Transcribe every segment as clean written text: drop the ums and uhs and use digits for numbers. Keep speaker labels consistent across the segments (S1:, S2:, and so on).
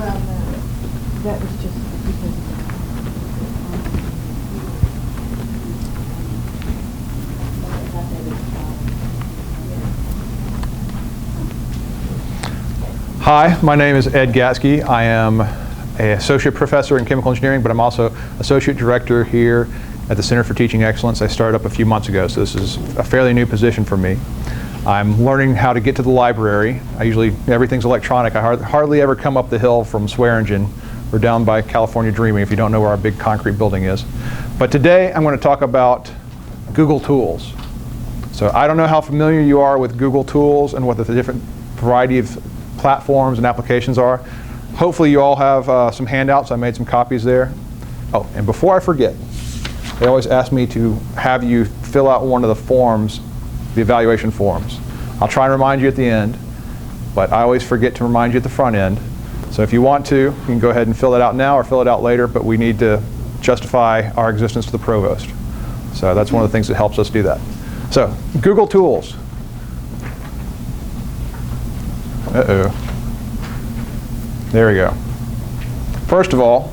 S1: Well, no, that was just because
S2: Hi, my name is Ed Gatsky. I am an associate professor in chemical engineering, but I'm also associate director here at the Center for Teaching Excellence. I started up a few months ago, so this is a fairly new position for me. I'm learning how to get to the library. Everything's electronic. I hardly ever come up the hill from Swearingen. We're down by California Dreaming, if you don't know where our big concrete building is. But today I'm going to talk about Google Tools. So I don't know how familiar you are with Google Tools and what the different variety of platforms and applications are. Hopefully you all have some handouts. I made some copies there. Oh, and before I forget, they always ask me to have you fill out one of the forms, the evaluation forms. I'll try and remind you at the end, but I always forget to remind you at the front end. So if you want to, you can go ahead and fill it out now or fill it out later, but we need to justify our existence to the provost. So that's one of the things that helps us do that. So, Google Tools. Uh-oh. There we go. First of all,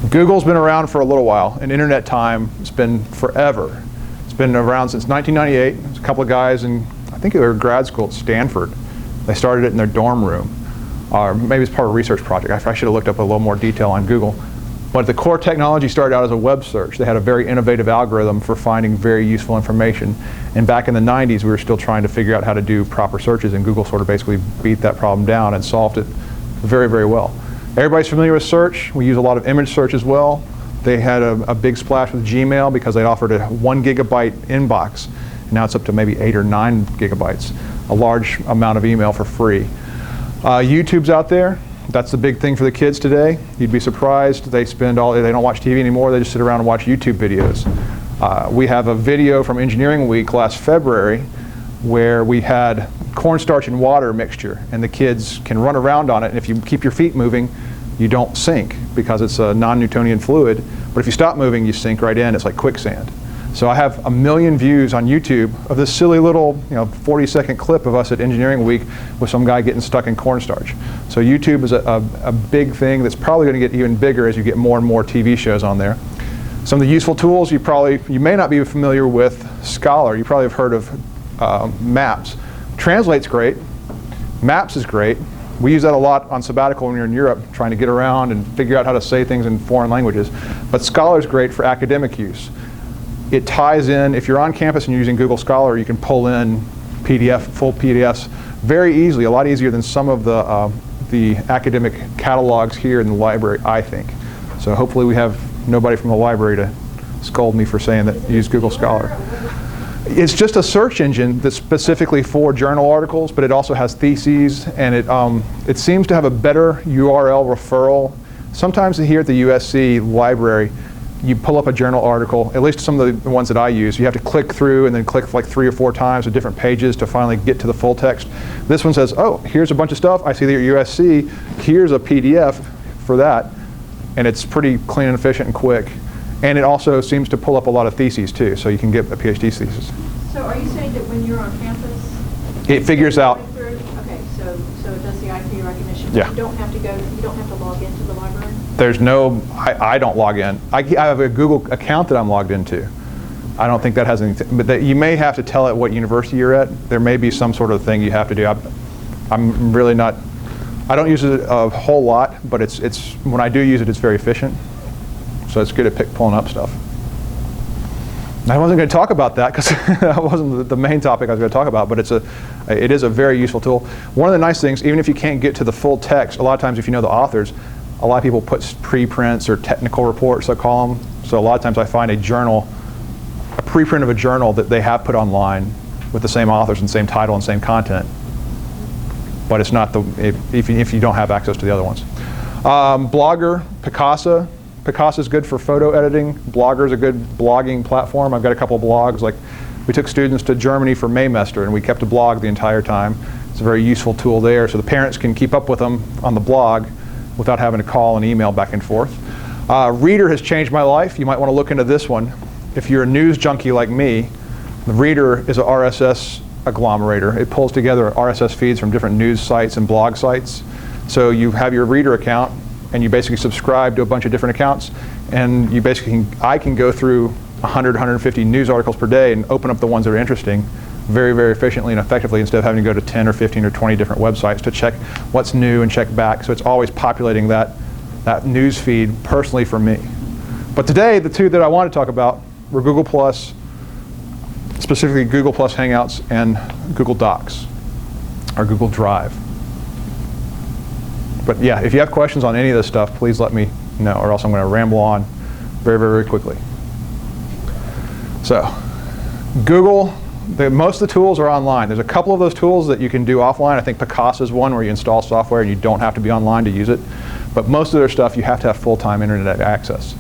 S2: Google's been around for a little while. In internet time, it's been forever. It's been around since 1998. There's a couple of guys in, I think they were grad school at Stanford. They started it in their dorm room. Or maybe it's part of a research project. I should have looked up a little more detail on Google. But the core technology started out as a web search. They had a very innovative algorithm for finding very useful information. And back in the 90s, we were still trying to figure out how to do proper searches, and Google sort of basically beat that problem down and solved it very, very well. Everybody's familiar with search. We use a lot of image search as well. They had a big splash with Gmail because they offered a 1 gigabyte inbox. And now it's up to maybe 8 or 9 gigabytes, a large amount of email for free. YouTube's out there. That's the big thing for the kids today. You'd be surprised. They don't watch TV anymore. They just sit around and watch YouTube videos. We have a video from Engineering Week last February where we had cornstarch and water mixture, and the kids can run around on it, and if you keep your feet moving, you don't sink because it's a non-Newtonian fluid. But if you stop moving, you sink right in. It's like quicksand. So I have 1 million views on YouTube of this silly little 40-second clip of us at Engineering Week with some guy getting stuck in cornstarch. So YouTube is a big thing that's probably going to get even bigger as you get more and more TV shows on there. Some of the useful tools you may not be familiar with. Scholar, you probably have heard of Maps. Translate's great. Maps is great. We use that a lot on sabbatical when you're in Europe, trying to get around and figure out how to say things in foreign languages. But Scholar's great for academic use. It ties in, if you're on campus and you're using Google Scholar, you can pull in full PDFs very easily, a lot easier than some of the academic catalogs here in the library, I think. So hopefully we have nobody from the library to scold me for saying that use Google Scholar. It's just a search engine that's specifically for journal articles, but it also has theses, and it seems to have a better URL referral. Sometimes here at the USC library, you pull up a journal article, at least some of the ones that I use, you have to click through and then click like 3 or 4 times to different pages to finally get to the full text. This one says, oh, here's a bunch of stuff. I see that you're at USC. Here's a PDF for that. And it's pretty clean and efficient and quick. And it also seems to pull up a lot of theses too, so you can get a PhD thesis.
S1: So are you saying that when you're on campus,
S2: it figures out.
S1: Okay, so it does the IP recognition.
S2: Yeah.
S1: You don't have to log into the library?
S2: There's no, I don't log in. I have a Google account that I'm logged into. I don't think that has anything, but you may have to tell it what university you're at. There may be some sort of thing you have to do. I'm really not, I don't use it a whole lot, but it's when I do use it, it's very efficient. So it's good at pulling up stuff. I wasn't going to talk about that because that wasn't the main topic I was going to talk about, but it is a very useful tool. One of the nice things, even if you can't get to the full text, a lot of times if you know the authors, a lot of people put preprints or technical reports, I call them. So a lot of times I find a preprint of a journal that they have put online with the same authors and same title and same content. But it's not if you don't have access to the other ones. Blogger, Picasa. Picasa is good for photo editing. Blogger is a good blogging platform. I've got a couple of blogs. Like we took students to Germany for Maymester and we kept a blog the entire time. It's a very useful tool there, so the parents can keep up with them on the blog without having to call and email back and forth. Reader has changed my life. You might want to look into this one. If you're a news junkie like me, the Reader is a RSS agglomerator. It pulls together RSS feeds from different news sites and blog sites. So you have your reader account, and you basically subscribe to a bunch of different accounts, and you basically I can go through 100, 150 news articles per day and open up the ones that are interesting very, very efficiently and effectively, instead of having to go to 10 or 15 or 20 different websites to check what's new and check back. So it's always populating that news feed personally for me. But today, the two that I want to talk about were Google+, specifically Google+ Hangouts and Google Docs, or Google Drive. But yeah, if you have questions on any of this stuff, please let me know, or else I'm going to ramble on very, very, very quickly. So, Google, most of the tools are online. There's a couple of those tools that you can do offline. I think Picasa is one where you install software and you don't have to be online to use it. But most of their stuff, you have to have full-time internet access,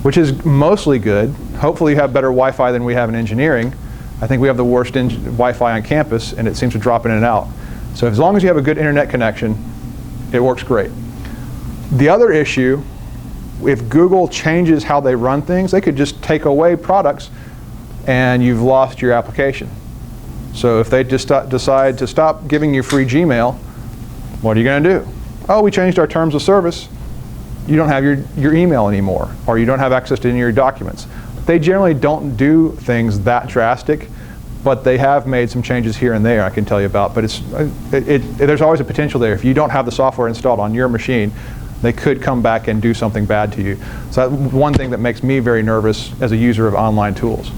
S2: which is mostly good. Hopefully you have better Wi-Fi than we have in engineering. I think we have the worst Wi-Fi on campus, and it seems to drop in and out. So as long as you have a good internet connection, it works great. The other issue, if Google changes how they run things, they could just take away products and you've lost your application. So if they just decide to stop giving you free Gmail, what are you going to do? Oh, we changed our terms of service. You don't have your email anymore, or you don't have access to any of your documents. They generally don't do things that drastic, but they have made some changes here and there I can tell you about. But there's always a potential there. If you don't have the software installed on your machine, they could come back and do something bad to you. So that's one thing that makes me very nervous as a user of online tools.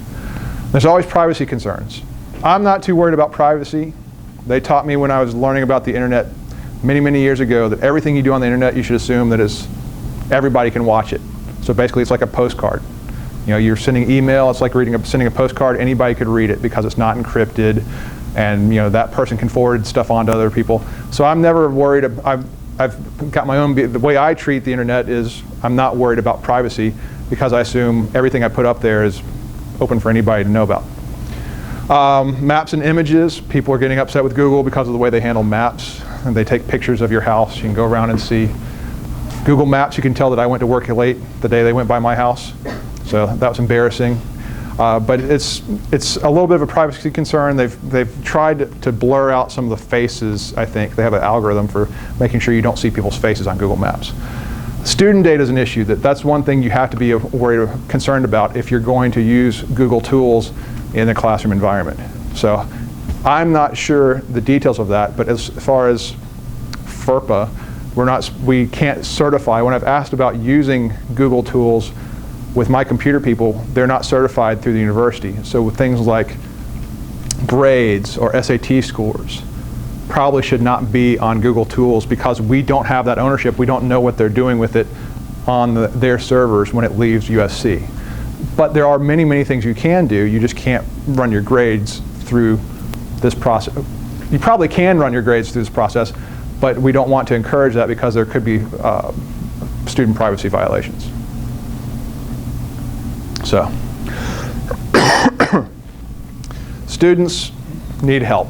S2: There's always privacy concerns. I'm not too worried about privacy. They taught me when I was learning about the internet many, many years ago that everything you do on the internet, you should assume that everybody can watch it. So basically it's like a postcard. You know, you're sending email, it's like sending a postcard, anybody could read it because it's not encrypted, and you know, that person can forward stuff on to other people. So I'm never worried. I've got my own, the way I treat the internet is I'm not worried about privacy because I assume everything I put up there is open for anybody to know about. Maps and images, people are getting upset with Google because of the way they handle maps. And they take pictures of your house. You can go around and see. Google Maps, you can tell that I went to work late the day they went by my house. So that was embarrassing. But it's a little bit of a privacy concern. They've tried to blur out some of the faces, I think. They have an algorithm for making sure you don't see people's faces on Google Maps. Student data is an issue. That's one thing you have to be concerned about if you're going to use Google tools in a classroom environment. So I'm not sure the details of that, but as far as FERPA, we can't certify. When I've asked about using Google tools with my computer people, they're not certified through the university. So with things like grades or SAT scores, probably should not be on Google tools because we don't have that ownership. We don't know what they're doing with it on their servers when it leaves USC. But there are many, many things you can do. You just can't run your grades through this process. You probably can run your grades through this process, but we don't want to encourage that because there could be student privacy violations. So, students need help.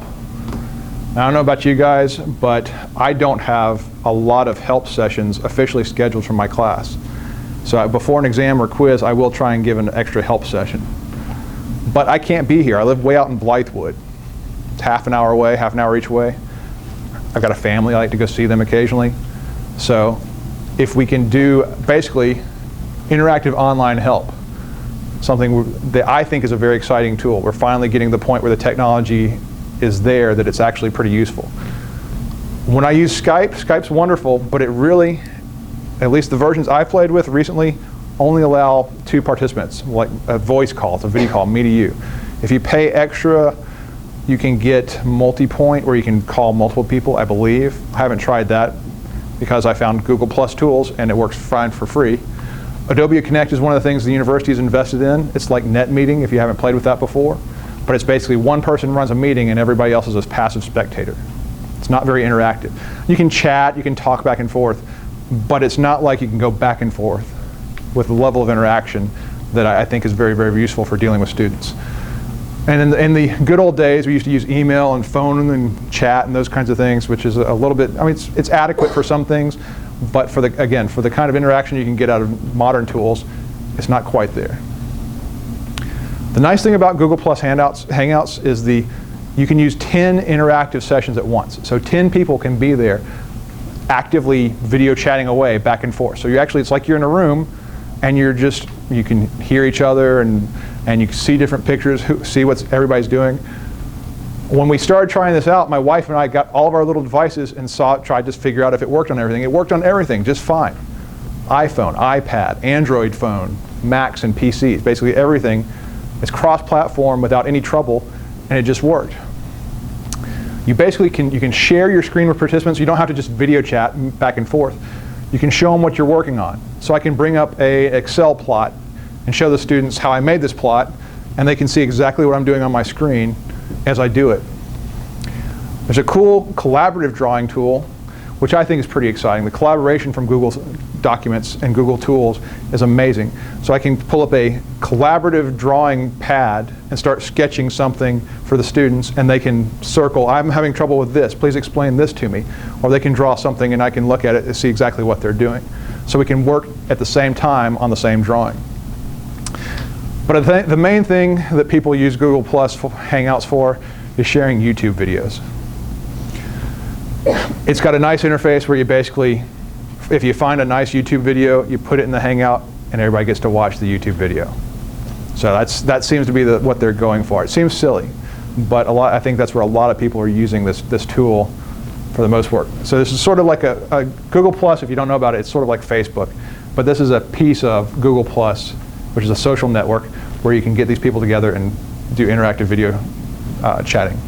S2: Now, I don't know about you guys, but I don't have a lot of help sessions officially scheduled for my class. So before an exam or quiz, I will try and give an extra help session. But I can't be here. I live way out in Blythewood. It's half an hour away, half an hour each way. I've got a family. I like to go see them occasionally. So if we can do basically interactive online help, something that I think is a very exciting tool. We're finally getting to the point where the technology is there that it's actually pretty useful. When I use Skype, Skype's wonderful, but it really, at least the versions I've played with recently, only allow 2 participants, like a voice call, it's a video call, me to you. If you pay extra, you can get multi-point where you can call multiple people, I believe. I haven't tried that because I found Google Plus tools and it works fine for free. Adobe Connect is one of the things the university is invested in. It's like net meeting if you haven't played with that before. But it's basically one person runs a meeting and everybody else is a passive spectator. It's not very interactive. You can chat, you can talk back and forth, but it's not like you can go back and forth with the level of interaction that I think is very, very useful for dealing with students. And in the good old days, we used to use email and phone and chat and those kinds of things, which is a little bit, I mean, it's adequate for some things, but for the kind of interaction you can get out of modern tools, it's not quite there. The nice thing about Google Plus Hangouts is the you can use 10 interactive sessions at once. So 10 people can be there actively video chatting away back and forth. So it's like you're in a room and you can hear each other and you can see different pictures, see what everybody's doing. When we started trying this out, my wife and I got all of our little devices and tried to figure out if it worked on everything. It worked on everything just fine. iPhone, iPad, Android phone, Macs and PCs, basically everything. It's cross-platform without any trouble, and it just worked. You basically can share your screen with participants. You don't have to just video chat back and forth. You can show them what you're working on. So I can bring up an Excel plot and show the students how I made this plot, and they can see exactly what I'm doing on my screen as I do it. There's a cool collaborative drawing tool, which I think is pretty exciting. The collaboration from Google Documents and Google Tools is amazing. So I can pull up a collaborative drawing pad and start sketching something for the students, and they can circle, I'm having trouble with this, please explain this to me. Or they can draw something and I can look at it and see exactly what they're doing. So we can work at the same time on the same drawing. But the main thing that people use Google Plus Hangouts for is sharing YouTube videos. It's got a nice interface where you basically, if you find a nice YouTube video, you put it in the Hangout and everybody gets to watch the YouTube video. So that seems to be what they're going for. It seems silly, but I think that's where a lot of people are using this tool for the most part. So this is sort of like a Google Plus, if you don't know about it, it's sort of like Facebook. But this is a piece of Google Plus, which is a social network where you can get these people together and do interactive video chatting.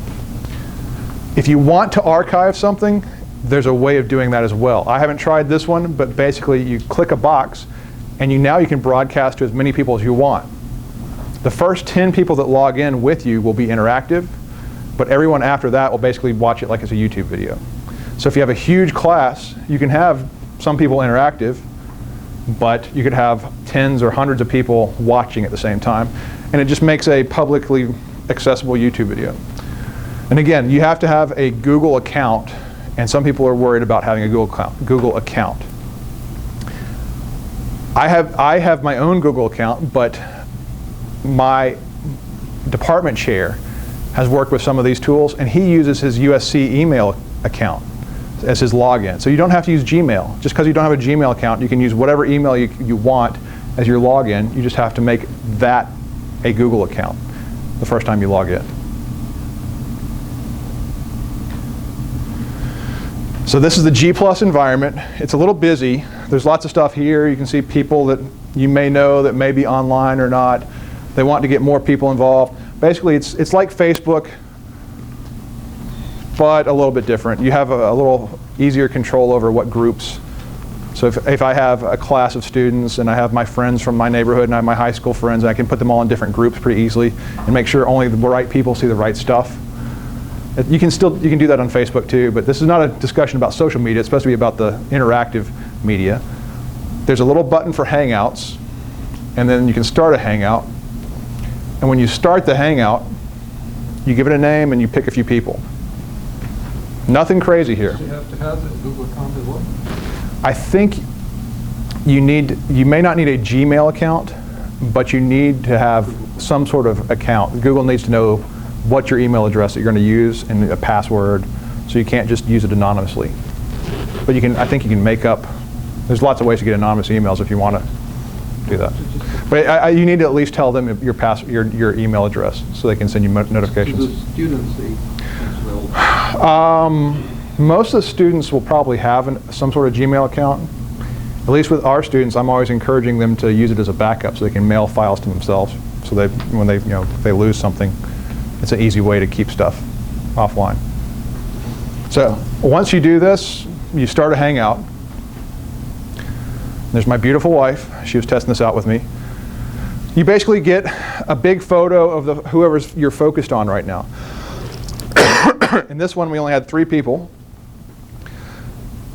S2: If you want to archive something, there's a way of doing that as well. I haven't tried this one, but basically you click a box and now you can broadcast to as many people as you want. The first 10 people that log in with you will be interactive, but everyone after that will basically watch it like it's a YouTube video. So if you have a huge class, you can have some people interactive, but you could have tens or hundreds of people watching at the same time, and it just makes a publicly accessible YouTube video. And again, you have to have a Google account, and some people are worried about having a Google account. I have my own Google account, but my department chair has worked with some of these tools, and he uses his USC email account as his login. So you don't have to use Gmail. Just because you don't have a Gmail account, you can use whatever email you want as your login. You just have to make that a Google account the first time you log in. So this is the G+ environment. It's a little busy. There's lots of stuff here. You can see people that you may know that may be online or not. They want to get more people involved. Basically, it's like Facebook, but a little bit different. You have a little easier control over what groups. So if I have a class of students and I have my friends from my neighborhood and I have my high school friends, I can put them all in different groups pretty easily and make sure only the right people see the right stuff. You can do that on Facebook too, but this is not a discussion about social media. It's supposed to be about the interactive media. There's a little button for Hangouts, and then you can start a Hangout. And when you start the Hangout, you give it a name and you pick a few people. Nothing crazy here.
S3: Do you have to have a Google account as well?
S2: I think you may not need a Gmail account, but you need to have some sort of account. Google needs to know what your email address that you're going to use and a password, so you can't just use it anonymously. But I think you can make up, there's lots of ways to get anonymous emails if you want to do that. But you need to at least tell them your email address so they can send you notifications.
S3: To the students as well?
S2: Most of the students will probably have some sort of Gmail account. At least with our students, I'm always encouraging them to use it as a backup so they can mail files to themselves. So when if they lose something, it's an easy way to keep stuff offline. So once you do this, you start a Hangout. There's my beautiful wife. She was testing this out with me. You basically get a big photo of whoever you're focused on right now. In this one, we only had 3 people.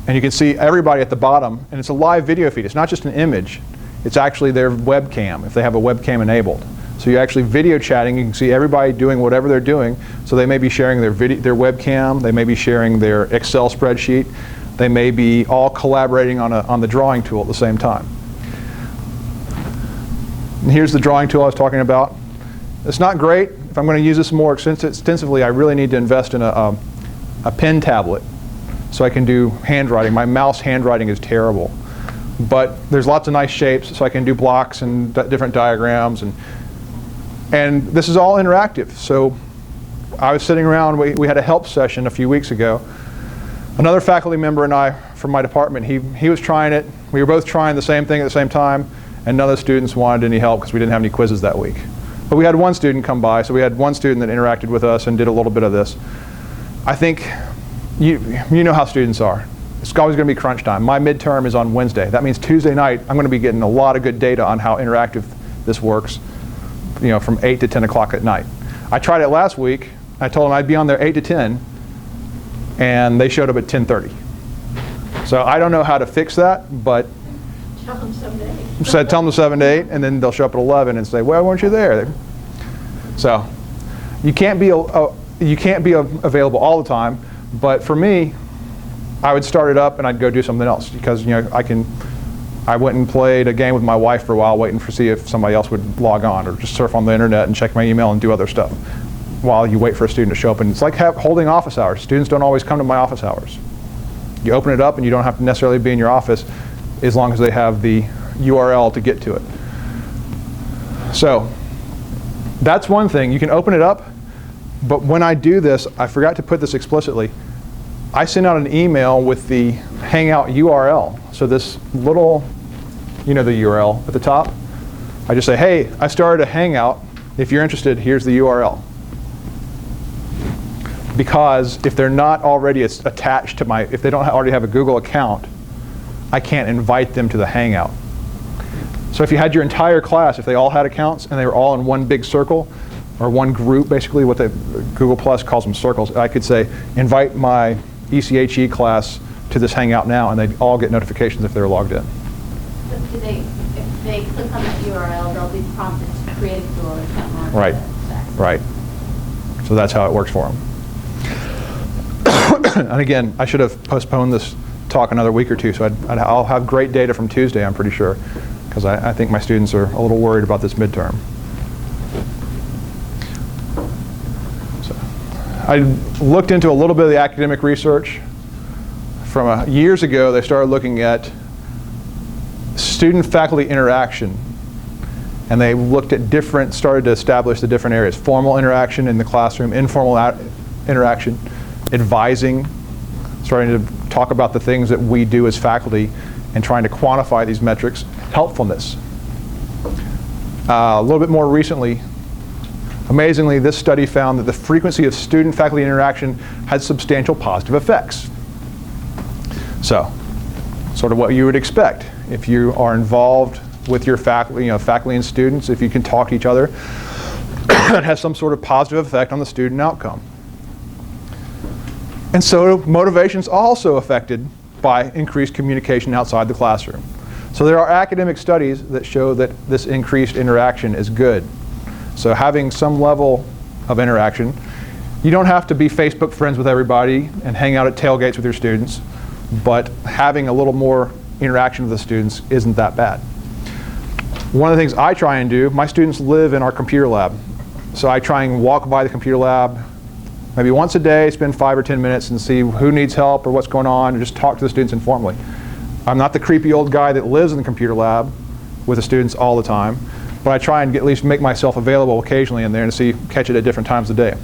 S2: And you can see everybody at the bottom. And it's a live video feed. It's not just an image. It's actually their webcam, if they have a webcam enabled. So you're actually video chatting. You can see everybody doing whatever they're doing. So they may be sharing their webcam. They may be sharing their Excel spreadsheet. They may be all collaborating on the drawing tool at the same time. And here's the drawing tool I was talking about. It's not great. if I'm going to use this more extensively, I really need to invest in a pen tablet so I can do handwriting. My mouse handwriting is terrible. But there's lots of nice shapes, so I can do blocks and different diagrams. And this is all interactive. So I was sitting around, we had a help session a few weeks ago. Another faculty member and I from my department, he was trying it. We were both trying the same thing at the same time, and none of the students wanted any help because we didn't have any quizzes that week. But we had one student come by, so we had one student that interacted with us and did a little bit of this. I think you know how students are. It's always going to be crunch time. My midterm is on Wednesday. That means Tuesday night, I'm going to be getting a lot of good data on how interactive this works, from 8 to 10 o'clock at night. I tried it last week. I told them I'd be on there 8 to 10, and they showed up at 10:30. So I don't know how to fix that, but
S1: Tell them 7 to 8.
S2: tell them 7 to 8, and then they'll show up at 11 and say, "Well, weren't you there?" So you can't be available all the time, but for me, I would start it up and I'd go do something else because I went and played a game with my wife for a while waiting to see if somebody else would log on, or just surf on the internet and check my email and do other stuff while you wait for a student to show up. And it's like holding office hours. Students don't always come to my office hours. You open it up and you don't have to necessarily be in your office as long as they have the URL to get to it. So that's one thing. You can open it up, but when I do this, I forgot to put this explicitly. I send out an email with the Hangout URL. So this little, the URL at the top. I just say, hey, I started a Hangout. If you're interested, here's the URL. Because if they're not already attached to if they don't already have a Google account, I can't invite them to the Hangout. So if you had your entire class, if they all had accounts and they were all in one big circle, or one group, basically what Google Plus calls them circles, I could say, invite my ECHE class to this Hangout now, and they'd all get notifications if they were logged in.
S4: So if they click on that URL, they'll be prompted to create a Google account.
S2: Right, right. So that's how it works for them. And again, I should have postponed this talk another week or two, so I'll have great data from Tuesday, I'm pretty sure, because I think my students are a little worried about this midterm. I looked into a little bit of the academic research. From years ago, they started looking at student-faculty interaction. And they looked at started to establish the different areas. Formal interaction in the classroom, informal interaction, advising, starting to talk about the things that we do as faculty and trying to quantify these metrics, helpfulness. A little bit more recently, amazingly, this study found that the frequency of student-faculty interaction had substantial positive effects. So, sort of what you would expect. If you are involved with your faculty, faculty and students, if you can talk to each other, it has some sort of positive effect on the student outcome. And so motivation is also affected by increased communication outside the classroom. So there are academic studies that show that this increased interaction is good. So having some level of interaction, you don't have to be Facebook friends with everybody and hang out at tailgates with your students, but having a little more interaction with the students isn't that bad. One of the things I try and do, my students live in our computer lab. So I try and walk by the computer lab maybe once a day, spend 5 or 10 minutes and see who needs help or what's going on, and just talk to the students informally. I'm not the creepy old guy that lives in the computer lab with the students all the time, but I try and at least make myself available occasionally in there and catch it at different times of the day.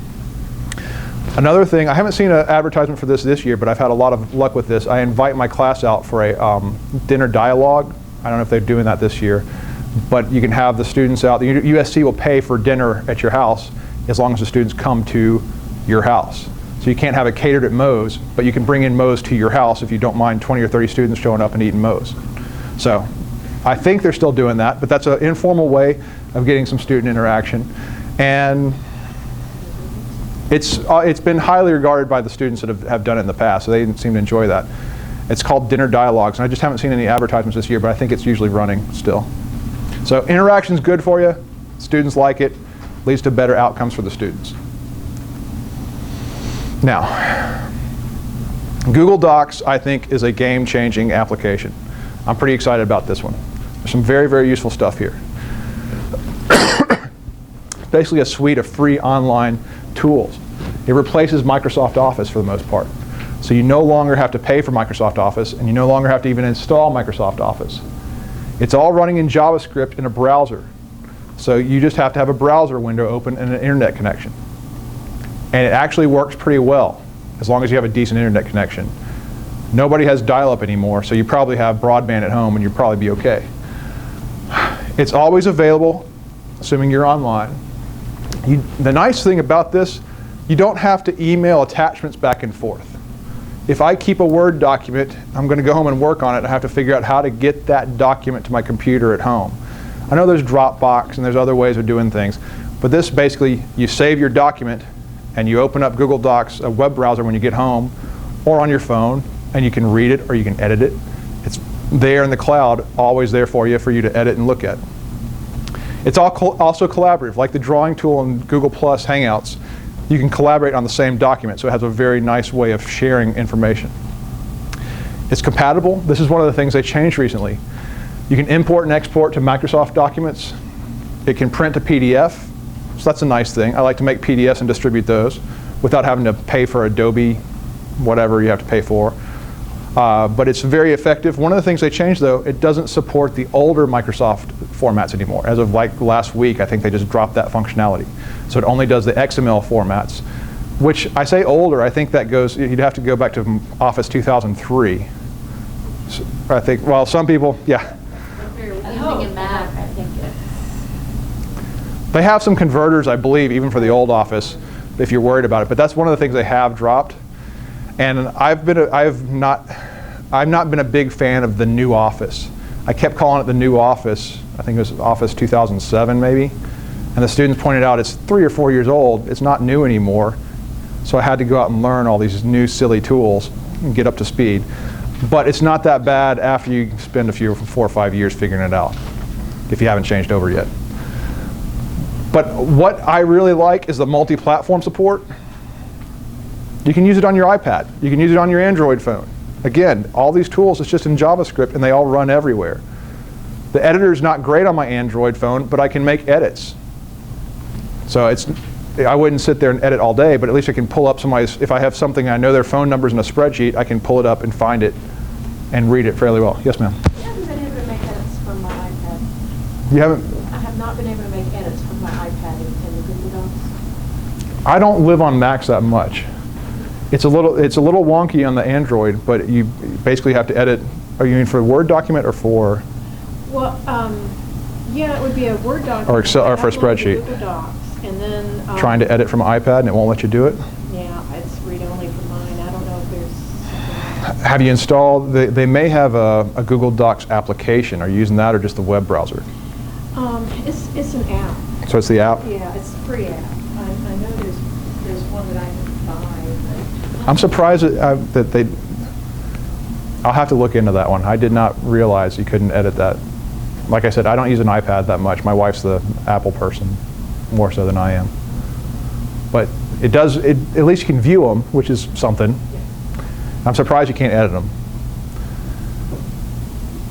S2: Another thing, I haven't seen an advertisement for this year, but I've had a lot of luck with this. I invite my class out for a dinner dialogue. I don't know if they're doing that this year, but you can have the students out. The USC will pay for dinner at your house as long as the students come to your house. So you can't have it catered at Moe's, but you can bring in Moe's to your house if you don't mind 20 or 30 students showing up and eating Moe's. So I think they're still doing that, but that's an informal way of getting some student interaction. And it's been highly regarded by the students that have done it in the past, so they seem to enjoy that. It's called Dinner Dialogues, and I just haven't seen any advertisements this year, but I think it's usually running still. So interaction's good for you. Students like it. Leads to better outcomes for the students. Now, Google Docs, I think, is a game-changing application. I'm pretty excited about this one. There's some very, very useful stuff here. basically a suite of free online tools. It replaces Microsoft Office for the most part. So you no longer have to pay for Microsoft Office, and you no longer have to even install Microsoft Office. It's all running in JavaScript in a browser. So you just have to have a browser window open and an internet connection. And it actually works pretty well, as long as you have a decent internet connection. Nobody has dial-up anymore, so you probably have broadband at home and you'll probably be okay. It's always available, assuming you're online. The nice thing about this, you don't have to email attachments back and forth. If I keep a Word document, I'm going to go home and work on it, and I have to figure out how to get that document to my computer at home. I know there's Dropbox and there's other ways of doing things, but this basically, you save your document and you open up Google Docs, a web browser when you get home, or on your phone, and you can read it or you can edit it. It's there in the cloud, always there for you to edit and look at. It's also collaborative, like the drawing tool in Google Plus Hangouts. You can collaborate on the same document, so it has a very nice way of sharing information. It's compatible. This is one of the things they changed recently. You can import and export to Microsoft documents. It can print to PDF, so that's a nice thing. I like to make PDFs and distribute those without having to pay for Adobe, whatever you have to pay for. But it's very effective. One of the things they changed, though, it doesn't support the older Microsoft formats anymore. As of like last week, I think they just dropped that functionality. So it only does the XML formats, which I say older, I think that goes, you'd have to go back to Office 2003. So I think, well, some people, yeah.
S4: If you're using a Mac, I think it's...
S2: They have some converters, I believe, even for the old Office, if you're worried about it. But that's one of the things they have dropped. And I've not been a big fan of the new Office. I kept calling it the new Office. I think it was Office 2007 maybe. And the students pointed out it's 3 or 4 years old. It's not new anymore. So I had to go out and learn all these new silly tools and get up to speed. But it's not that bad after you spend 4 or 5 years figuring it out, if you haven't changed over yet. But what I really like is the multi-platform support. You can use it on your iPad. You can use it on your Android phone. Again, all these tools, it's just in JavaScript, and they all run everywhere. The editor's not great on my Android phone, but I can make edits. So I wouldn't sit there and edit all day, but at least I can pull up somebody's, if I have something, I know their phone numbers in a spreadsheet, I can pull it up and find it and read it fairly well. Yes, ma'am?
S1: I haven't been able to make edits from my iPad.
S2: You haven't?
S1: I have not been able to make edits from my iPad in the Google Docs.
S2: I don't live on Macs that much. It's a little wonky on the Android, but you basically have to edit. Are you mean for a Word document or for?
S1: Well, yeah, it would be a Word document.
S2: Or Excel, or for a spreadsheet.
S1: Google Docs, and then
S2: Trying to edit from an iPad and it won't let you do it?
S1: Yeah, it's read-only for mine. I don't know if there's something else.
S2: Have you installed, they may have a Google Docs application. Are you using that or just the web browser?
S1: It's an app.
S2: So it's the app?
S1: Yeah, it's a free app. I know there's one that I can buy.
S2: I'm surprised that they, I'll have to look into that one. I did not realize you couldn't edit that. Like I said, I don't use an iPad that much. My wife's the Apple person, more so than I am. But it does, at least you can view them, which is something.
S1: Yeah.
S2: I'm surprised you can't edit them.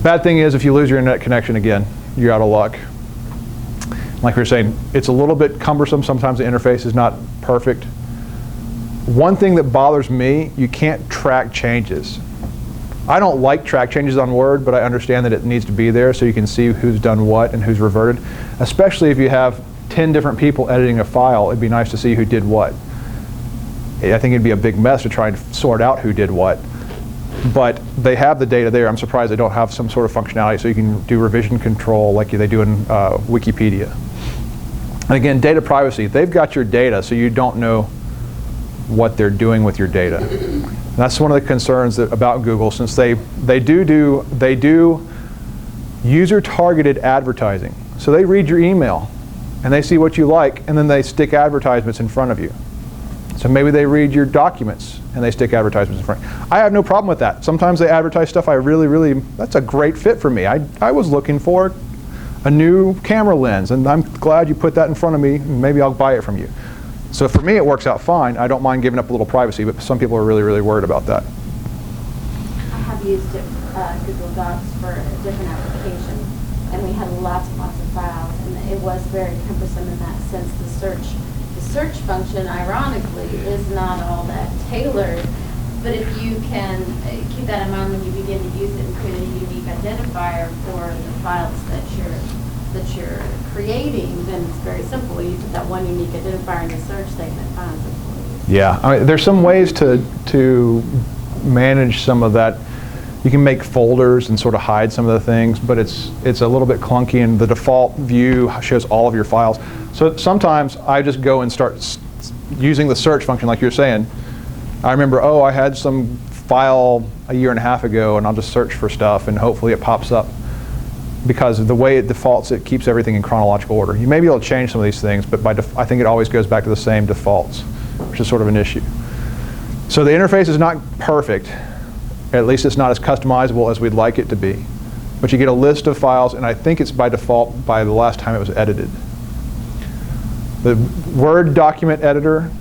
S2: Bad thing is if you lose your internet connection again, you're out of luck. Like we were saying, it's a little bit cumbersome. Sometimes the interface is not perfect. One thing that bothers me, you can't track changes. I don't like track changes on Word, but I understand that it needs to be there so you can see who's done what and who's reverted. Especially if you have 10 different people editing a file, it'd be nice to see who did what. I think it'd be a big mess to try and sort out who did what. But they have the data there. I'm surprised they don't have some sort of functionality so you can do revision control like they do in Wikipedia. And again, data privacy. They've got your data, so you don't know what they're doing with your data. And that's one of the concerns about Google, since they do user-targeted advertising. So they read your email, and they see what you like, and then they stick advertisements in front of you. So maybe they read your documents, and they stick advertisements in front. I have no problem with that. Sometimes they advertise stuff I really, that's a great fit for me. I was looking for a new camera lens, and I'm glad you put that in front of me, and maybe I'll buy it from you. So for me, it works out fine. I don't mind giving up a little privacy, but some people are really worried about that.
S4: I have used Google Docs for a different application. and we had lots and lots of files, and it was very cumbersome in that sense. The search function, ironically, is not all that tailored, but if you can keep that in mind when you begin to use it and create a unique identifier for the files that you're creating, then it's very simple. You put that one unique identifier in the search thing that finds it for you.
S2: Yeah, I mean, there's some ways to manage some of that. You can make folders and sort of hide some of the things, but it's a little bit clunky, and the default view shows all of your files. So sometimes I just go and start using the search function like you're saying. I remember, oh, I had some file a year and a half ago, and I'll just search for stuff, and hopefully it pops up. Because of the way it defaults, it keeps everything in chronological order. You may be able to change some of these things, but I think it always goes back to the same defaults, which is sort of an issue. So the interface is not perfect. At least it's not as customizable as we'd like it to be. But you get a list of files, and I think it's by default by the last time it was edited. The Word document editor,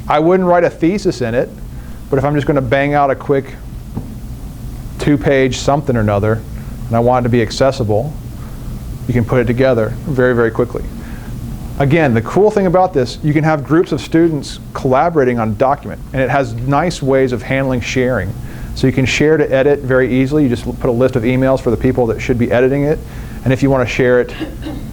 S2: I wouldn't write a thesis in it, but if I'm just going to bang out a quick 2-page something or another, and I want it to be accessible, you can put it together very, very quickly. Again, the cool thing about this, you can have groups of students collaborating on a document, and it has nice ways of handling sharing. So you can share to edit very easily. You just put a list of emails for the people that should be editing it, and if you want to share it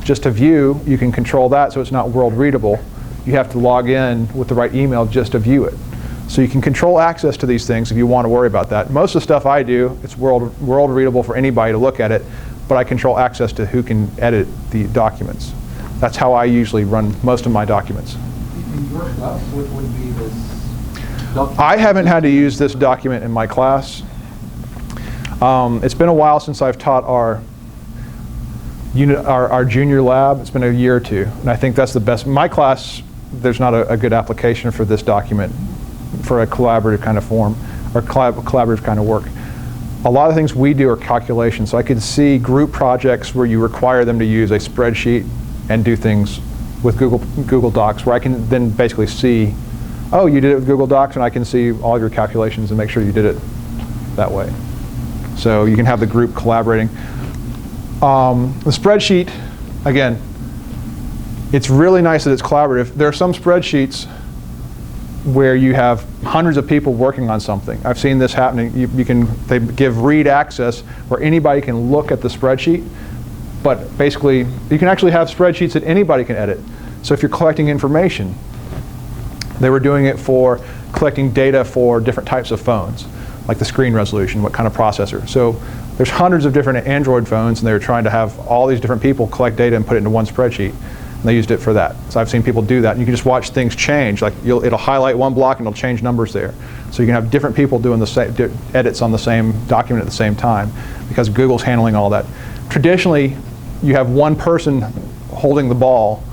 S2: just to view, you can control that so it's not world readable. You have to log in with the right email just to view it. So you can control access to these things if you want to worry about that. Most of the stuff I do, it's world readable for anybody to look at it, but I control access to who can edit the documents. That's how I usually run most of my documents.
S3: In your class, what would be this document?
S2: I haven't had to use this document in my class. It's been a while since I've taught our junior lab. It's been a year or two, and I think that's the best. My class, there's not a good application for this document for a collaborative kind of form or collaborative kind of work. A lot of things we do are calculations, so I could see group projects where you require them to use a spreadsheet and do things with Google Docs, where I can then basically see, oh, you did it with Google Docs, and I can see all of your calculations and make sure you did it that way. So you can have the group collaborating. The spreadsheet, again, it's really nice that it's collaborative. There are some spreadsheets where you have hundreds of people working on something. I've seen this happening. They give read access where anybody can look at the spreadsheet, but basically you can actually have spreadsheets that anybody can edit. So if you're collecting information, they were doing it for collecting data for different types of phones, like the screen resolution, what kind of processor. So there's hundreds of different Android phones, and they were trying to have all these different people collect data and put it into one spreadsheet. And they used it for that. So I've seen people do that. And you can just watch things change. Like it'll highlight one block and it'll change numbers there. So you can have different people doing the same edits on the same document at the same time, because Google's handling all that. Traditionally, you have one person holding the ball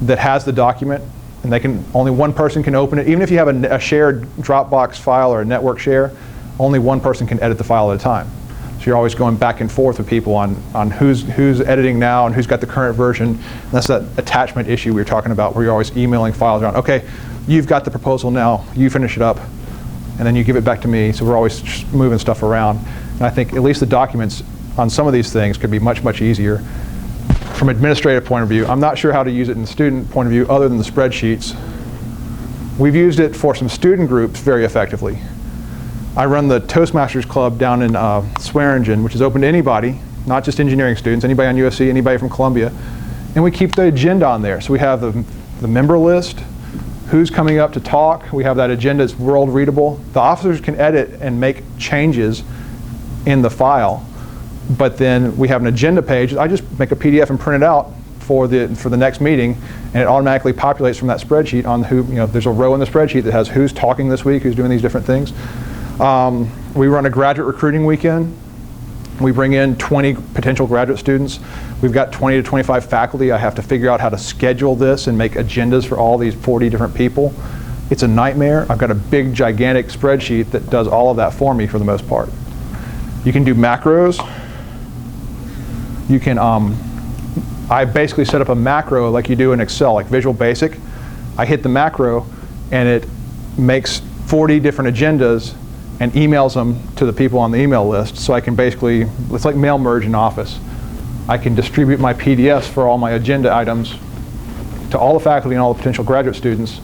S2: that has the document, and only one person can open it. Even if you have a shared Dropbox file or a network share, only one person can edit the file at a time. So you're always going back and forth with people on who's editing now and who's got the current version. And that's that attachment issue we were talking about, where you're always emailing files around. Okay, you've got the proposal now, you finish it up, and then you give it back to me. So we're always just moving stuff around. And I think at least the documents on some of these things could be much, much easier. From an administrative point of view, I'm not sure how to use it in the student point of view other than the spreadsheets. We've used it for some student groups very effectively. I run the Toastmasters Club down in Swearingen, which is open to anybody, not just engineering students, anybody on USC, anybody from Columbia. And we keep the agenda on there. So we have the member list, who's coming up to talk. We have that agenda, it's world readable. The officers can edit and make changes in the file. But then we have an agenda page. I just make a PDF and print it out for the next meeting, and it automatically populates from that spreadsheet on who, there's a row in the spreadsheet that has who's talking this week, who's doing these different things. We run a graduate recruiting weekend. We bring in 20 potential graduate students. We've got 20 to 25 faculty. I have to figure out how to schedule this and make agendas for all these 40 different people. It's a nightmare. I've got a big, gigantic spreadsheet that does all of that for me for the most part. You can do macros. You can, I basically set up a macro like you do in Excel, like Visual Basic. I hit the macro, and it makes 40 different agendas and emails them to the people on the email list. So I can basically, it's like mail merge in Office. I can distribute my PDFs for all my agenda items to all the faculty and all the potential graduate students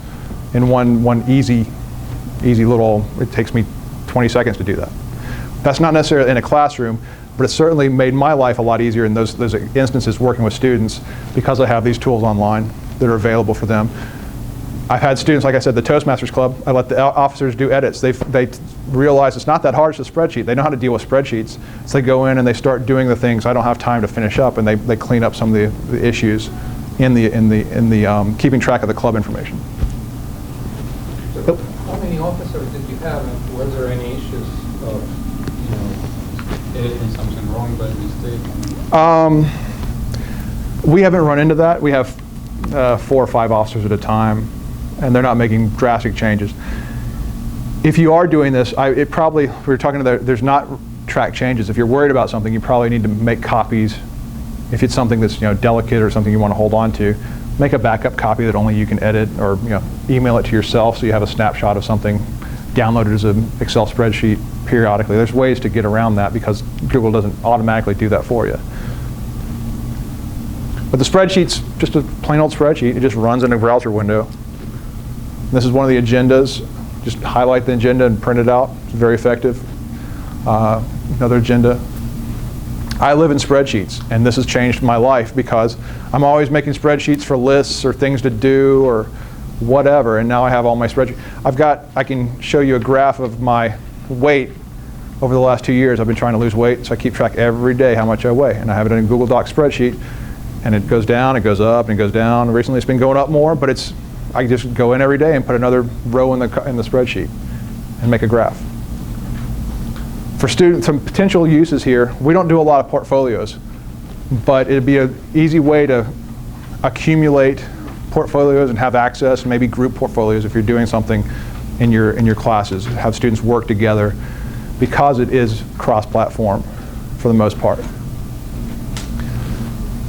S2: in one easy little, it takes me 20 seconds to do that. That's not necessarily in a classroom, but it certainly made my life a lot easier in those instances working with students because I have these tools online that are available for them. I've had students, like I said, the Toastmasters Club, I let the officers do edits. They realize it's not that hard, it's a spreadsheet. They know how to deal with spreadsheets. So they go in and they start doing the things I don't have time to finish up, and they clean up some of the issues in the keeping track of the club information.
S3: So how many officers did you have, and were there any issues of, editing something wrong by mistake?
S2: We haven't run into that. We have 4 or 5 officers at a time, and they're not making drastic changes. If you are doing this, we were talking about, there's not track changes. If you're worried about something, you probably need to make copies. If it's something that's delicate or something you want to hold on to, make a backup copy that only you can edit, or email it to yourself so you have a snapshot of something, download it as an Excel spreadsheet periodically. There's ways to get around that because Google doesn't automatically do that for you. But the spreadsheet's just a plain old spreadsheet. It just runs in a browser window. This is one of the agendas. Just highlight the agenda and print it out. It's very effective. Another agenda. I live in spreadsheets, and this has changed my life because I'm always making spreadsheets for lists or things to do or whatever, and now I have all my spreadsheets. I can show you a graph of my weight over the last 2 years. I've been trying to lose weight, so I keep track every day how much I weigh, and I have it in a Google Docs spreadsheet, and it goes down, it goes up, and it goes down. Recently it's been going up more, but I just go in every day and put another row in the spreadsheet and make a graph. For students, some potential uses here, we don't do a lot of portfolios, but it'd be an easy way to accumulate portfolios and have access, and maybe group portfolios if you're doing something in your classes, have students work together, because it is cross-platform for the most part.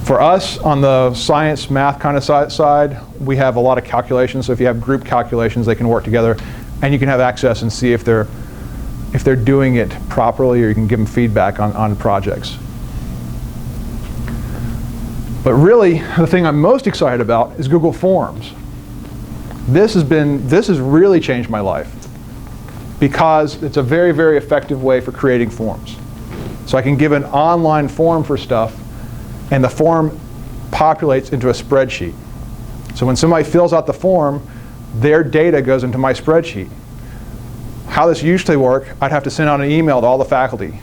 S2: For us, on the science, math kind of side, we have a lot of calculations. So if you have group calculations, they can work together, and you can have access and see if they're doing it properly, or you can give them feedback on projects. But really, the thing I'm most excited about is Google Forms. This has really changed my life because it's a very, very effective way for creating forms. So I can give an online form for stuff, and the form populates into a spreadsheet. So when somebody fills out the form, their data goes into my spreadsheet. How this usually works, I'd have to send out an email to all the faculty.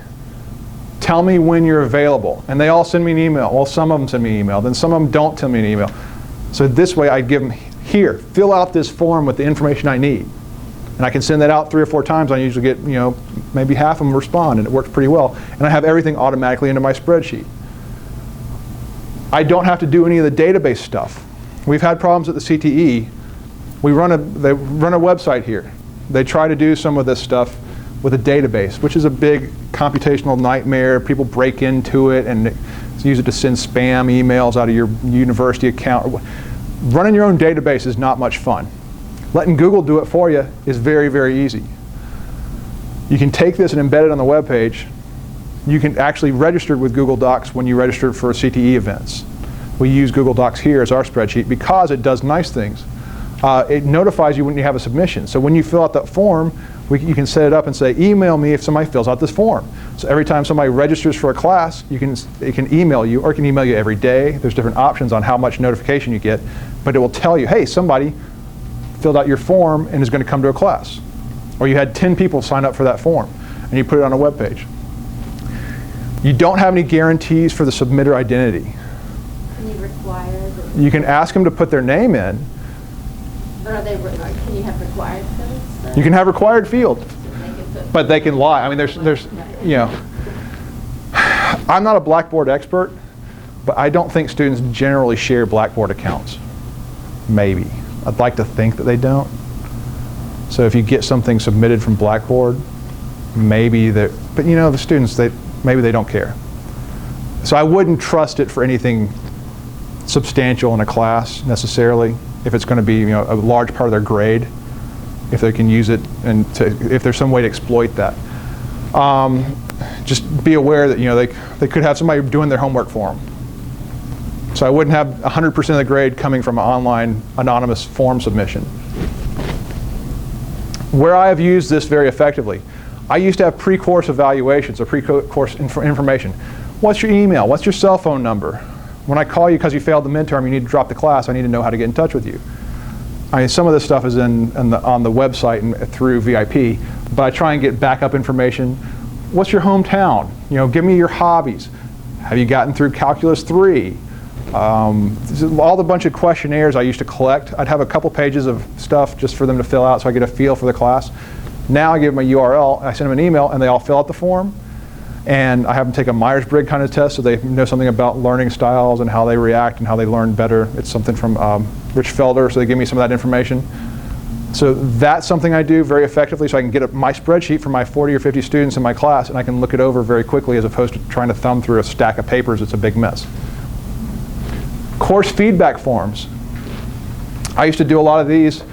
S2: Tell me when you're available. And they all send me an email. Well, some of them send me an email. Then some of them don't send me an email. So this way I'd give them, here, fill out this form with the information I need. And I can send that out 3 or 4 times. I usually get, maybe half of them respond, and it works pretty well. And I have everything automatically into my spreadsheet. I don't have to do any of the database stuff. We've had problems at the CTE. They run a website here. They try to do some of this stuff with a database, which is a big computational nightmare. People break into it and use it to send spam emails out of your university account. Running your own database is not much fun. Letting Google do it for you is very, very easy. You can take this and embed it on the web page. You can actually register with Google Docs when you register for CTE events. We use Google Docs here as our spreadsheet because it does nice things. It notifies you when you have a submission. So when you fill out that form, you can set it up and say, email me if somebody fills out this form. So every time somebody registers for a class, it can email you, or it can email you every day. There's different options on how much notification you get, but it will tell you, hey, somebody filled out your form and is going to come to a class. Or you had 10 people sign up for that form, and you put it on a web page. You don't have any guarantees for the submitter identity.
S4: Can you require that?
S2: You can ask them to put their name in.
S4: But can you have required fields?
S2: You can have required fields, but they can lie. I mean, there's I'm not a Blackboard expert, but I don't think students generally share Blackboard accounts. Maybe. I'd like to think that they don't. So if you get something submitted from Blackboard, maybe that, but the students, maybe they don't care. So I wouldn't trust it for anything substantial in a class necessarily, if it's going to be a large part of their grade, if they can use it, and if there's some way to exploit that. Just be aware that they could have somebody doing their homework for them, So I wouldn't have 100% of the grade coming from an online anonymous form submission. Where I have used this very effectively, I used to have pre-course evaluations or pre-course information. What's your email? What's your cell phone number? When I call you because you failed the midterm, you need to drop the class, I need to know how to get in touch with you. I mean, some of this stuff is on the website and through VIP, but I try and get backup information. What's your hometown? You know, give me your hobbies. Have you gotten through Calculus 3? All the bunch of questionnaires I used to collect. I'd have a couple pages of stuff just for them to fill out so I get a feel for the class. Now I give them a URL, I send them an email, and they all fill out the form. And I have them take a Myers-Briggs kind of test so they know something about learning styles and how they react and how they learn better. It's something from Rich Felder, so they give me some of that information. So that's something I do very effectively, so I can get my spreadsheet for my 40 or 50 students in my class, and I can look it over very quickly as opposed to trying to thumb through a stack of papers. It's a big mess. Course feedback forms. I used to do a lot of these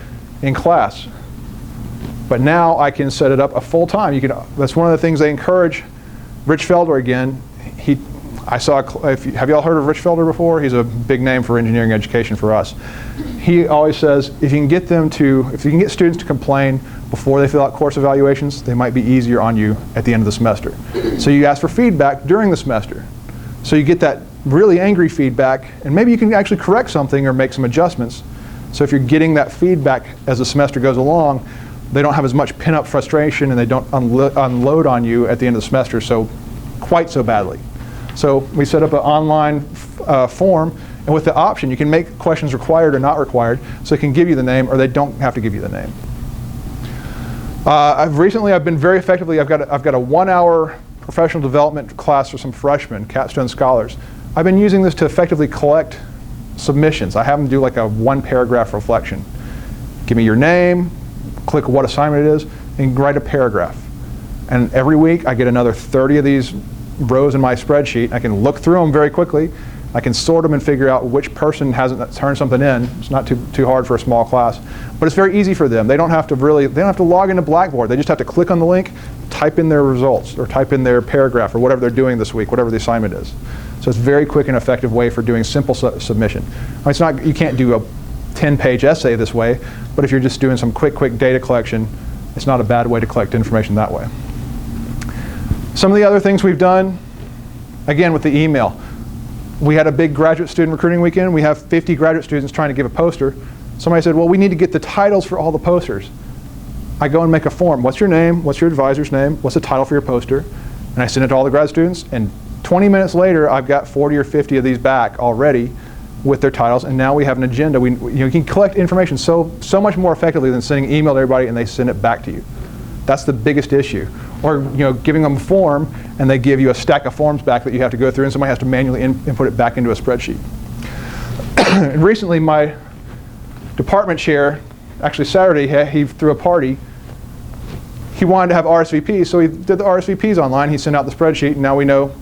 S2: in class, but now I can set it up a full time. That's one of the things they encourage. Rich Felder again. Have you all heard of Rich Felder before? He's a big name for engineering education for us. He always says if you can get students to complain before they fill out course evaluations, they might be easier on you at the end of the semester. So you ask for feedback during the semester. So you get that really angry feedback, and maybe you can actually correct something or make some adjustments. So if you're getting that feedback as the semester goes along, they don't have as much pent-up frustration and they don't unload on you at the end of the semester quite so badly. So we set up an online form, and with the option, you can make questions required or not required, so it can give you the name or they don't have to give you the name. I've been very effectively, I've got a 1-hour professional development class for some freshmen, capstone scholars. I've been using this to effectively collect submissions. I have them do like a 1-paragraph reflection. Give me your name, click what assignment it is, and write a paragraph. And every week I get another 30 of these rows in my spreadsheet. I can look through them very quickly. I can sort them and figure out which person hasn't turned something in. It's not too hard for a small class, but it's very easy for them. They don't have to log into Blackboard. They just have to click on the link, type in their results, or type in their paragraph, or whatever they're doing this week, whatever the assignment is. So it's a very quick and effective way for doing simple submission. I mean, you can't do a 10-page essay this way, but if you're just doing some quick data collection, it's not a bad way to collect information that way. Some of the other things we've done, again with the email. We had a big graduate student recruiting weekend. We have 50 graduate students trying to give a poster. Somebody said, well, we need to get the titles for all the posters. I go and make a form. What's your name? What's your advisor's name? What's the title for your poster? And I send it to all the grad students, and 20 minutes later, I've got 40 or 50 of these back already with their titles, and now we have an agenda. You can collect information so much more effectively than sending an email to everybody and they send it back to you. That's the biggest issue. Or giving them a form and they give you a stack of forms back that you have to go through, and somebody has to manually input it back into a spreadsheet. And recently my department chair, actually Saturday, he threw a party. He wanted to have RSVPs, so he did the RSVPs online. He sent out the spreadsheet, and now we know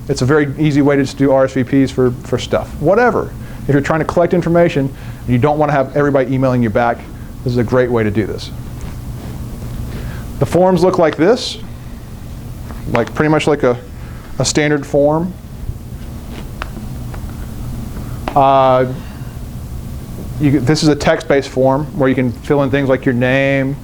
S2: it's a very easy way to just do RSVPs for stuff. Whatever. If you're trying to collect information and you don't want to have everybody emailing you back, this is a great way to do this. The forms look like this, pretty much like a standard form. This is a text-based form where you can fill in things like your name,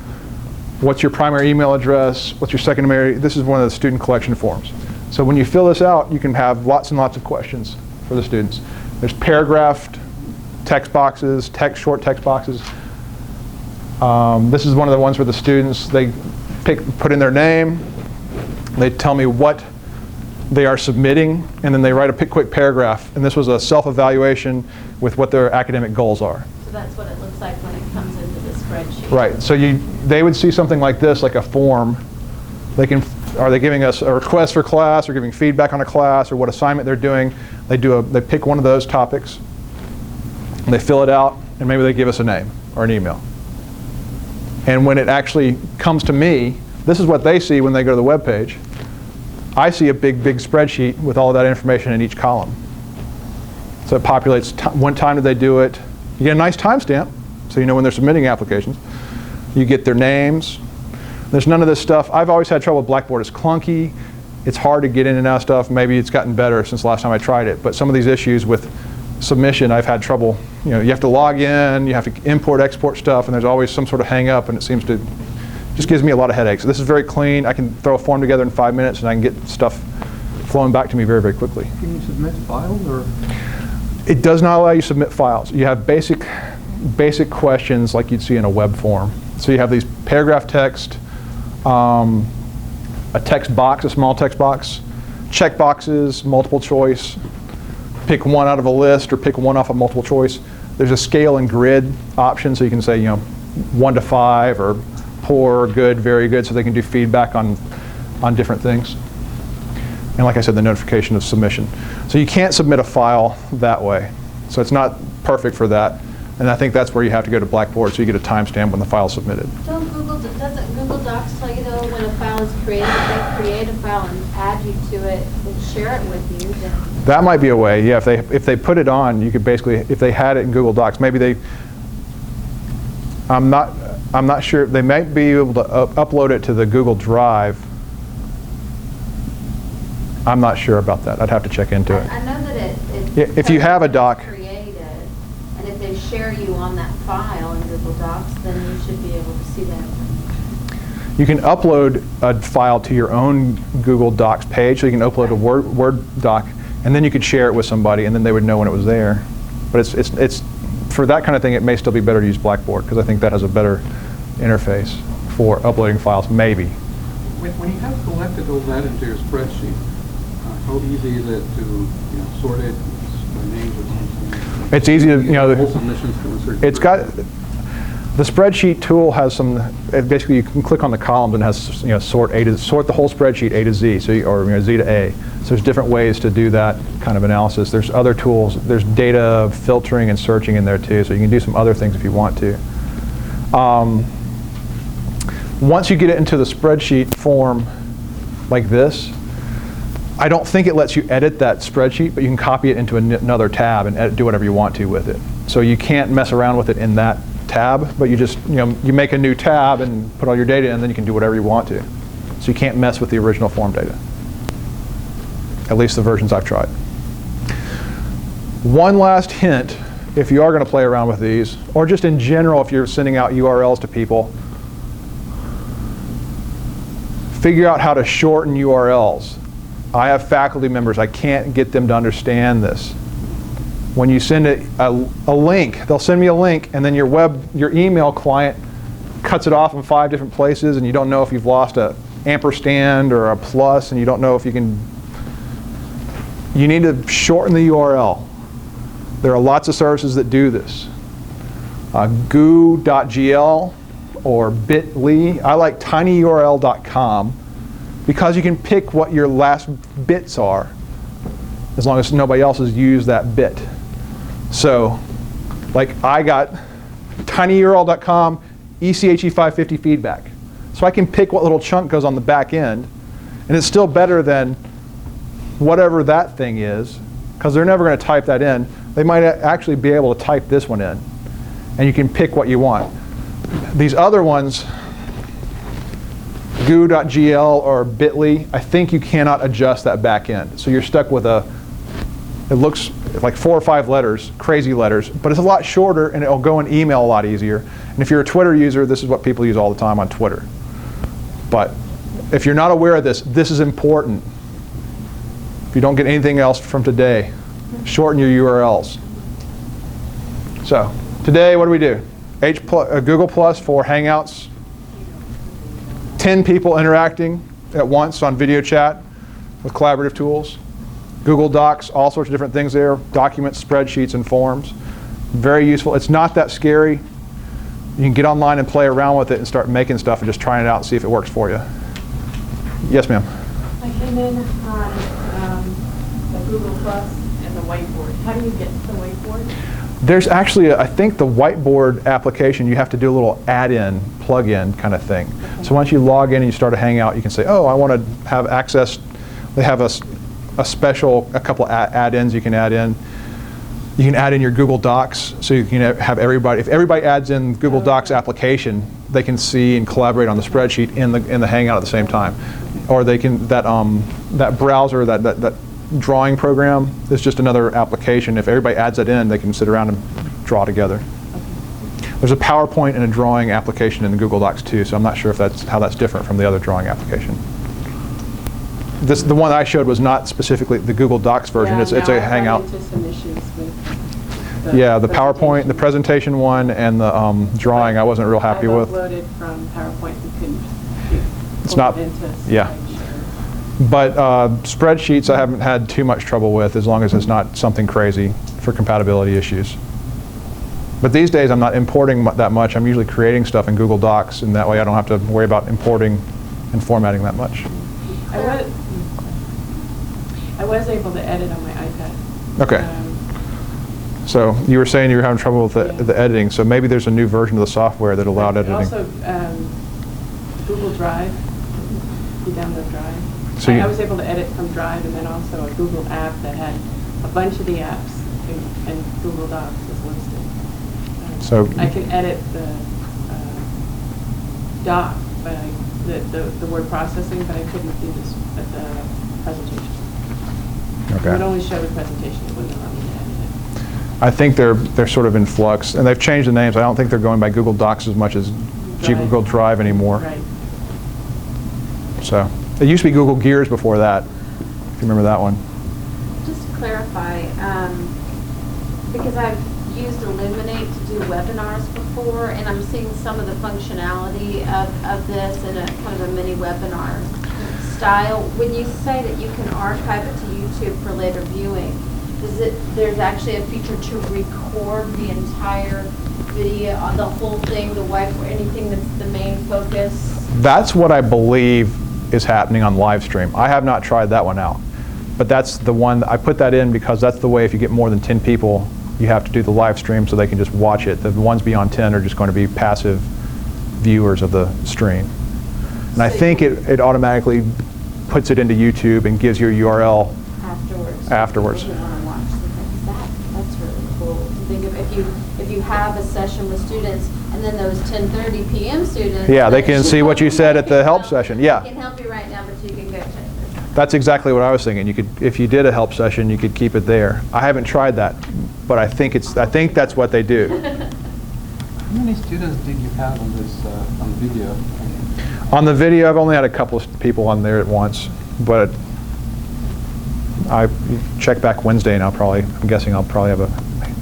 S2: what's your primary email address, what's your secondary. This is one of the student collection forms. So when you fill this out, you can have lots and lots of questions for the students. There's paragraphed text boxes, short text boxes. This is one of the ones where the students, they put in their name, they tell me what they are submitting, and then they write a quick paragraph. And this was a self-evaluation with what their academic goals are.
S4: So that's what it looks like when it comes into the spreadsheet.
S2: Right. So they would see something like this, like a form. Are they giving us a request for class, or giving feedback on a class, or what assignment they're doing? They pick one of those topics, and they fill it out, and maybe they give us a name or an email. And when it actually comes to me, this is what they see when they go to the web page. I see a big spreadsheet with all of that information in each column. So it populates when time did they do it. You get a nice timestamp, so you know when they're submitting applications. You get their names. There's none of this stuff. I've always had trouble with Blackboard. It's clunky. It's hard to get in and out of stuff. Maybe it's gotten better since the last time I tried it. But some of these issues with submission, I've had trouble. You have to log in, you have to import, export stuff, and there's always some sort of hang up, and it seems to just gives me a lot of headaches. This is very clean. I can throw a form together in 5 minutes, and I can get stuff flowing back to me very, very quickly.
S3: Can you submit files, or?
S2: It does not allow you to submit files. You have basic questions like you'd see in a web form. So you have these paragraph text, a text box, a small text box, check boxes, multiple choice, pick one out of a list or pick one off of multiple choice. There's a scale and grid option, so you can say 1 to 5 or poor, good, very good, so they can do feedback on different things. And like I said, the notification of submission. So you can't submit a file that way. So it's not perfect for that. And I think that's where you have to go to Blackboard so you get a timestamp when the file is submitted.
S4: Doesn't Google Docs tell you though when a file is created, if they create a file and add you to it and share it with you, then
S2: that might be a way, yeah. If they put it on, you could basically, if they had it in Google Docs, maybe they, I'm not sure, they might be able to upload it to the Google Drive. I'm not sure about that. I'd have to check into it.
S4: I know that it
S2: if you have a doc,
S4: created, and if they share you on that file in Google Docs, then you should be able to see that.
S2: you can upload a file to your own Google Docs page. So you can upload a Word doc, and then you could share it with somebody, and then they would know when it was there. But it's for that kind of thing, it may still be better to use Blackboard, because I think that has a better interface for uploading files, maybe.
S3: When you have collected all that into your spreadsheet, how easy is it to sort it by names or something?
S2: It's easy to,
S3: All submissions from a certain
S2: it's got, the Spreadsheet tool has some, basically you can click on the columns and it has, sort the whole spreadsheet A to Z, so or Z to A. So there's different ways to do that kind of analysis. There's other tools, there's data filtering and searching in there too, so you can do some other things if you want to. Once you get it into the spreadsheet form like this, I don't think it lets you edit that spreadsheet, but you can copy it into another tab and do whatever you want to with it. So you can't mess around with it in that tab, but you just, you make a new tab and put all your data in, and then you can do whatever you want to. So you can't mess with the original form data. At least the versions I've tried. One last hint, if you are going to play around with these, or just in general if you're sending out URLs to people, figure out how to shorten URLs. I have faculty members, I can't get them to understand this. When you send a link, they'll send me a link, and then your email client cuts it off in 5 different places, and you don't know if you've lost a ampersand or a plus, and you don't know if you can. You need to shorten the URL. There are lots of services that do this. goo.gl or bit.ly. I like tinyurl.com because you can pick what your last bits are as long as nobody else has used that bit. So, like I got tinyurl.com ECHE550 feedback. So I can pick what little chunk goes on the back end, and it's still better than whatever that thing is, because they're never going to type that in. They might actually be able to type this one in, and you can pick what you want. These other ones, goo.gl or bit.ly, I think you cannot adjust that back end. So you're stuck with it looks like 4 or 5 letters, crazy letters, but it's a lot shorter, and it'll go in email a lot easier. And if you're a Twitter user, this is what people use all the time on Twitter. But if you're not aware of this, this is important. If you don't get anything else from today, shorten your URLs. So today, what do we do? Google Plus for Hangouts. 10 people interacting at once on video chat with collaborative tools. Google Docs, all sorts of different things there. Documents, spreadsheets, and forms. Very useful. It's not that scary. You can get online and play around with it and start making stuff and just trying it out and see if it works for you. Yes, ma'am.
S1: I came in on the Google Plus and the whiteboard. How do you get to the whiteboard?
S2: There's actually, I think the whiteboard application, you have to do a little add-in, plug-in kind of thing. Okay. So once you log in and you start a Hangout, you can say, oh, I want to have access. They have a couple add-ins you can add in. You can add in your Google Docs, so you can have everybody, if everybody adds in Google Docs application, they can see and collaborate on the spreadsheet in the Hangout at the same time. Or they can, that browser, that drawing program is just another application. If everybody adds it in, they can sit around and draw together. There's a PowerPoint and a drawing application in the Google Docs too, so I'm not sure if how that's different from the other drawing application. The one I showed was not specifically the Google Docs version. It's a Hangout.
S1: Into some issues with
S2: the PowerPoint, the presentation one, and the drawing I wasn't real happy with.
S1: I uploaded from PowerPoint and couldn't
S2: It's not,
S1: into
S2: yeah. But spreadsheets I haven't had too much trouble with, as long as it's not something crazy for compatibility issues. But these days I'm not importing that much. I'm usually creating stuff in Google Docs, and that way I don't have to worry about importing and formatting that much.
S1: I was able to edit on my iPad.
S2: Okay. So you were saying you were having trouble with the editing, so maybe there's a new version of the software that allowed editing.
S1: Also, Google Drive, you download Drive.
S2: So
S1: I was able to edit from Drive, and then also a Google app that had a bunch of the apps in Google Docs is listed.
S2: So
S1: I can edit the doc, but the word processing, but I couldn't do this at the presentation.
S2: okay.
S1: It would only show the presentation. It wouldn't allow me to edit it.
S2: I think they're sort of in flux, and they've changed the names. I don't think they're going by Google Docs as much as Google Drive anymore.
S1: Right.
S2: So it used to be Google Gears before that, if you remember that one.
S4: Just to clarify, because I've used Illuminate to do webinars before, and I'm seeing some of the functionality of this in a kind of a mini webinar style. When you say that you can archive it to YouTube for later viewing, there's actually a feature to record the entire video, the whole thing, the whiteboard, anything that's the main focus?
S2: That's what I believe is happening on live stream. I have not tried that one out, but that's the one I put that in because that's the way. If you get more than 10 people, you have to do the live stream so they can just watch it. The ones beyond 10 are just going to be passive viewers of the stream. And I think it automatically puts it into YouTube and gives you a URL afterwards.
S4: You want to watch the things. That's really cool. To think of if you have a session with students and then those 10:30 p.m. students.
S2: Yeah, they can see what you said at the help session. Yeah.
S4: I can help you right now, but you can go check this.
S2: That's exactly what I was thinking. You could, if you did a help session, you could keep it there. I haven't tried that, but I think that's what they do.
S3: How many students did you have on this on video?
S2: On the video, I've only had a couple of people on there at once, but I check back Wednesday, and I'm guessing I'll probably have a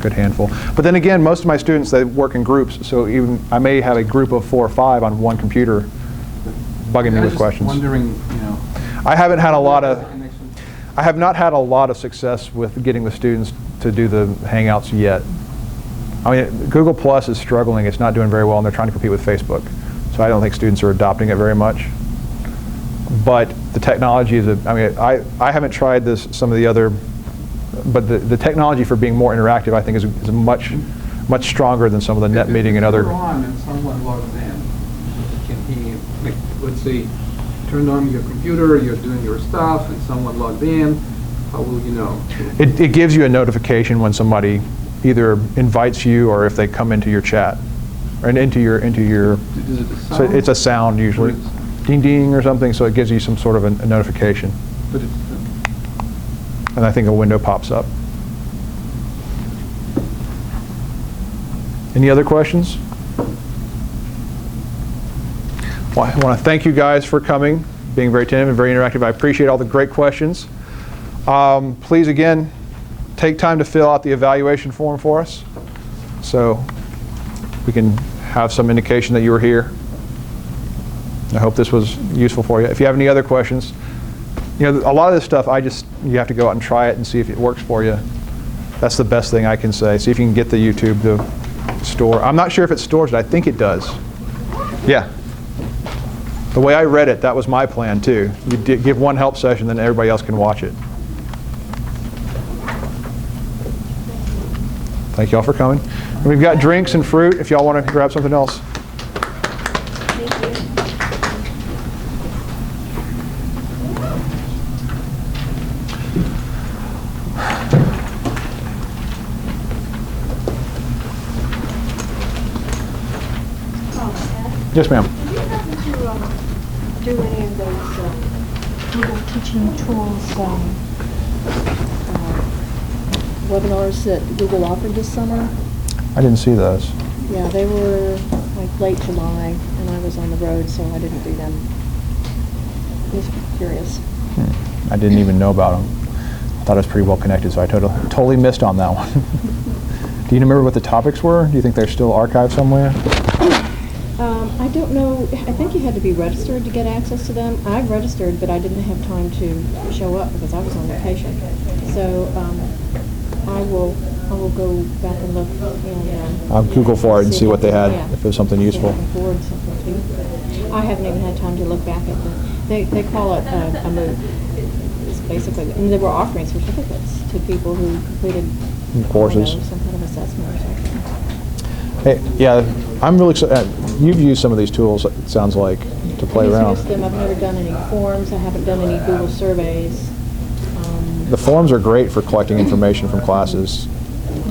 S2: good handful. But then again, most of my students, they work in groups, so even I may have a group of 4 or 5 on one computer bugging me with questions.
S3: Wondering, you know.
S2: I have not had a lot of success with getting the students to do the Hangouts yet. I mean, Google Plus is struggling. It's not doing very well, and they're trying to compete with Facebook. So I don't think students are adopting it very much. But the technology is, I haven't tried some of the other, but the technology for being more interactive, I think, is much stronger than some of the net meeting and other.
S3: If you're on and someone logs in, can he, like, let's say, turn on your computer, you're doing your stuff, and someone logged in, how will you know?
S2: It gives you a notification when somebody either invites you or if they come into your chat, or into your.
S3: Is it a sound?
S2: So it's a sound usually, ding ding or something. So it gives you some sort of a notification.
S3: But it's,
S2: And I think a window pops up. Any other questions? Well, I want to thank you guys for coming, being very attentive and very interactive. I appreciate all the great questions. Please, again, take time to fill out the evaluation form for us so we can have some indication that you were here. I hope this was useful for you. If you have any other questions, you know, a lot of this stuff, you have to go out and try it and see if it works for you. That's the best thing I can say. See if you can get the YouTube to store. I'm not sure if it stores it. I think it does. Yeah. The way I read it, that was my plan too. You give one help session, then everybody else can watch it. Thank you all for coming. And we've got drinks and fruit if y'all want to grab something else. Yes, ma'am.
S5: Do you happen to do any of those Google teaching tools webinars that Google offered this summer.
S2: I didn't see those.
S5: Yeah, they were like late July, and I was on the road, so I didn't do them. Just curious.
S2: I didn't even know about them. I thought I was pretty well connected, so I totally missed on that one. Do you remember what the topics were? Do you think they're still archived somewhere?
S5: I don't know. I think you had to be registered to get access to them. I registered, but I didn't have time to show up because I was on vacation. So I will go back and look. And,
S2: I'll Google for it and see what they had,
S5: yeah,
S2: if there's something useful.
S5: Yeah, forward something to. I haven't even had time to look back at they call it a MOOC. It's basically, and they were offering certificates to people who completed
S2: Courses.
S5: Some kind of assessment or something.
S2: Hey, yeah, I'm really excited. You've used some of these tools, it sounds like, to play around.
S5: I've used them. I've never done any forms. I haven't done any Google surveys.
S2: The forms are great for collecting information from classes.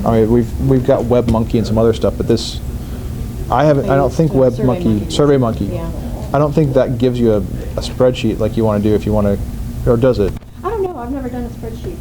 S2: I mean, we've got WebMonkey and some other stuff, but this, I don't think SurveyMonkey.
S5: Yeah.
S2: I don't think that gives you a spreadsheet like you want to do if you want to, or does it?
S5: I don't know. I've never done a spreadsheet.